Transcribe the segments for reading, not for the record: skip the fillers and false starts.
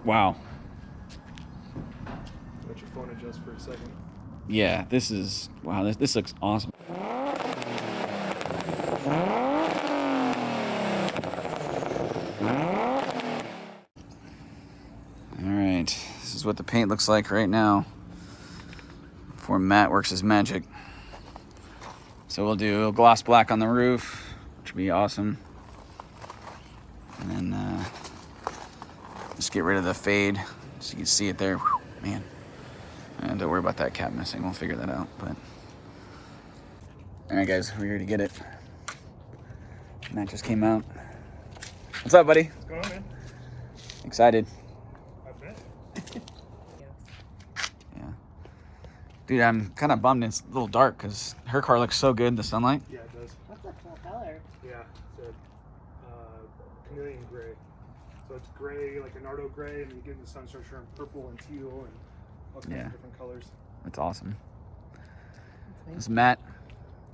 Wow. Let your phone adjust for a second. Yeah, this is, wow, this looks awesome. All right, this is what the paint looks like right now before Matt works his magic. So we'll do gloss black on the roof, which will be awesome. And then just get rid of the fade so you can see it there. Whew, man. And don't worry about that cap missing. We'll figure that out. But all right, guys, we're here to get it. Matt just came out. What's up, buddy? What's going on, man? Excited. I bet. Yeah. Dude, I'm kind of bummed it's a little dark because her car looks so good in the sunlight. Yeah, it does. What's a cool color? Yeah, it's a chameleon gray. So it's gray, like a Nardo gray, and you get in the sun, starts turning purple and teal and all kinds of different colors. That's awesome. This is Matt.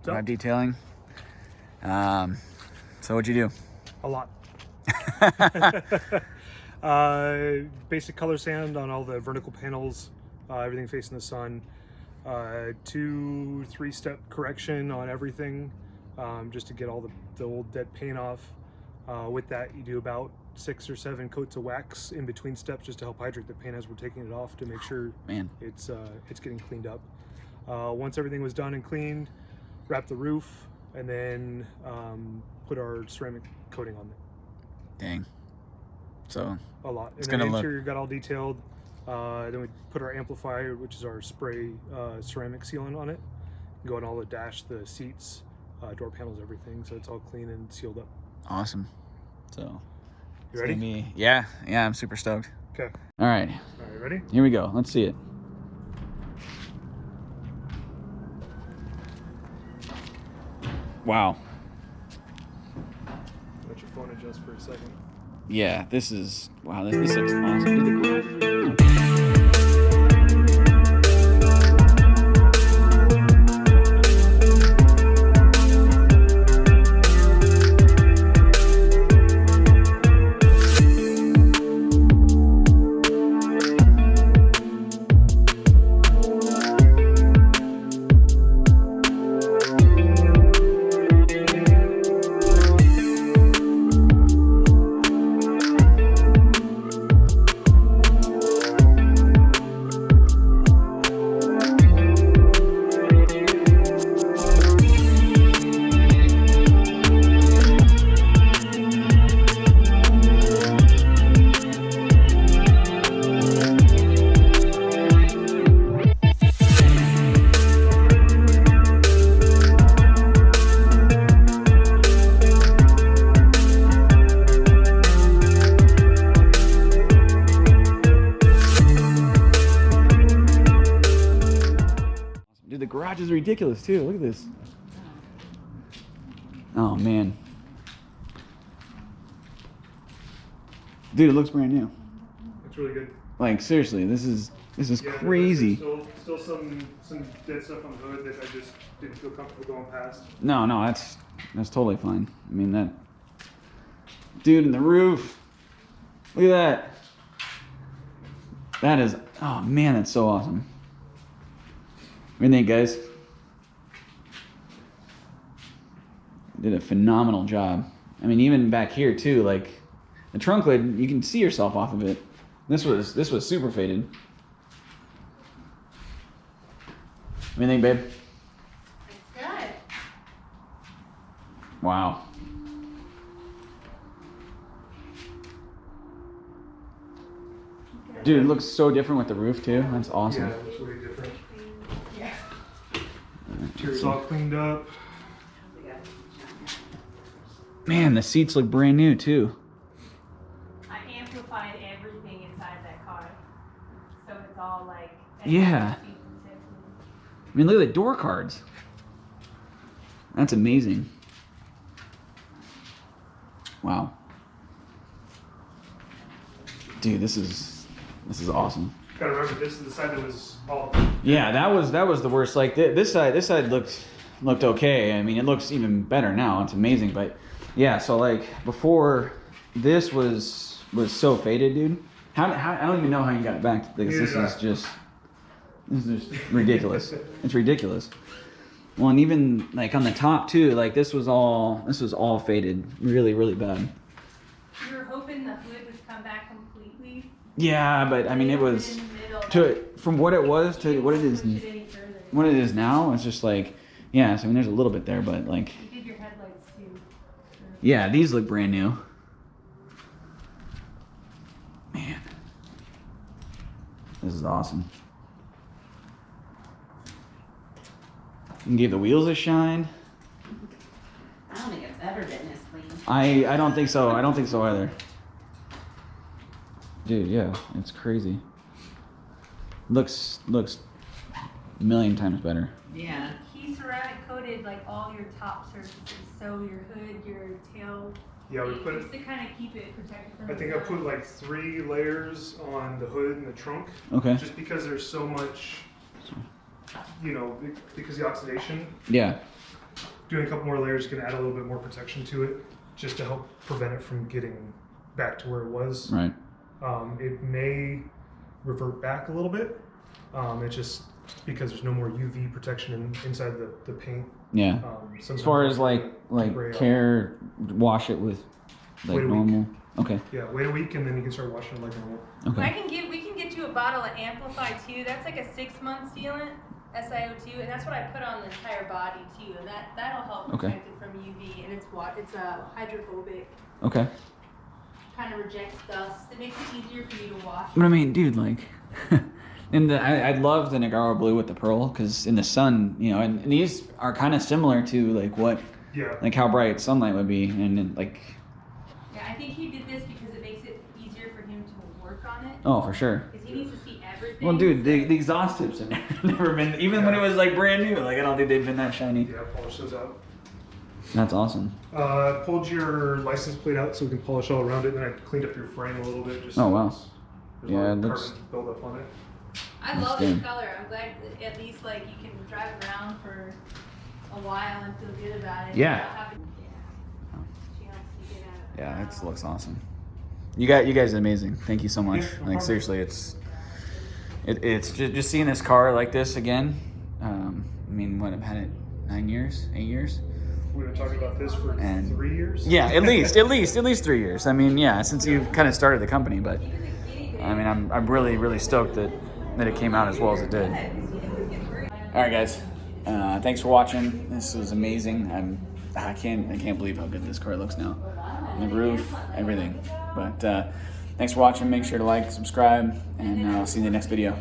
So, Detailing. So what'd you do? a lot. Basic color sand on all the vertical panels, everything facing the sun. 2-3 step correction on everything, just to get all the old dead paint off. With that, you do about 6 or 7 coats of wax in between steps just to help hydrate the paint as we're taking it off to make sure it's getting cleaned up. Once everything was done and cleaned, wrap the roof, and then put our ceramic coating on it. Dang. So a lot. It's and then gonna the look. interior got all detailed. Then we put our amplifier, which is our spray ceramic sealant on it. Go on all the dash, the seats, door panels, everything. So it's all clean and sealed up. Awesome. So You ready? Yeah, I'm super stoked. Okay. All right, All right, ready? here we go. Let's see it. Wow. Let your phone adjust for a second. Yeah, this is, wow, this looks awesome. Dude, the garage is ridiculous too. Look at this. Oh man. Dude, it looks brand new. It's really good. Like seriously, this is Yeah, crazy. There's still some dead stuff on the hood that I just didn't feel comfortable going past. No, that's totally fine. I mean that. Dude, and the roof. Look at that. That is, oh man, that's so awesome. What do you think, guys? Did a phenomenal job. I mean, even back here too, like the trunk lid, you can see yourself off of it. This was super faded. What do you think, babe? It's good. Wow. Dude, it looks so different with the roof too. That's awesome. Yeah, it's really different. Yeah. Interior's all cleaned up. Man, the seats look brand new too. I amplified everything inside that car, so it's all like. Yeah. I mean, look at the door cards. That's amazing. Wow. Dude, this is awesome. Gotta remember, this is the side that was all. Yeah, that was the worst. Like this side looked okay. I mean, it looks even better now. It's amazing. But yeah, so like before, this was so faded, dude. How I don't even know how you got it back. Because this is just ridiculous. It's ridiculous. Well, and even like on the top too, like this was all faded, really, really bad. You were hoping the hood would come back completely. Yeah, but I mean, it was from what it was to what it is. What it is now, it's just like, yeah. So I mean, there's a little bit there, but like. You did your headlights too. Yeah, these look brand new. Man, this is awesome. And gave the wheels a shine. I don't think it's ever been this clean. I don't think so. I don't think so either. Dude, yeah, it's crazy. Looks a million times better. Yeah. He ceramic coated like all your top surfaces, so your hood, your tail. Yeah, we put. Just to kind of keep it protected from. I think I put like 3 layers on the hood and the trunk. Okay. Just because there's so much, you know, because the oxidation. Yeah. Doing a couple more layers can add a little bit more protection to it, just to help prevent it from getting back to where it was. Right. It may revert back a little bit. It's just because there's no more UV protection inside the paint. Yeah. As far as like care, wash it with like normal. Okay. Yeah, wait a week and then you can start washing it like normal. Okay. We can get you a bottle of Amplify too. That's like a 6-month sealant, SiO2, and that's what I put on the entire body too, and that'll help protect it from UV. And it's hydrophobic. Okay. Kind of rejects dust. It makes it easier for you to wash. But I mean, dude, like, I love the Niagara blue with the pearl because in the sun, you know, and these are kind of similar to like what, like how bright sunlight would be, and then, like. Yeah, I think he did this because it makes it easier for him to work on it. Oh, for sure. Because he needs to see everything. Well, dude, the exhaust tips have never been, even when it was like brand new, like I don't think they've been that shiny. Yeah, polish those out. That's awesome. Pulled your license plate out so we can polish all around it, and then I cleaned up your frame a little bit. Just oh wow. Yeah, it looks build up on it. I love this color. I'm glad that at least like you can drive around for a while and feel good about it. Yeah. Yeah, it looks awesome. You guys are amazing. Thank you so much. Like seriously, it's just seeing this car like this again. I mean, what, I've had it 8 years. We've been talking about this for 3 years. Yeah, at least 3 years. I mean, yeah, since you kind of started the company, but I mean, I'm really stoked that it came out as well as it did. All right, guys, thanks for watching. This was amazing. I can't believe how good this car looks now. The roof, everything. But thanks for watching. Make sure to like, subscribe, and I'll see you in the next video.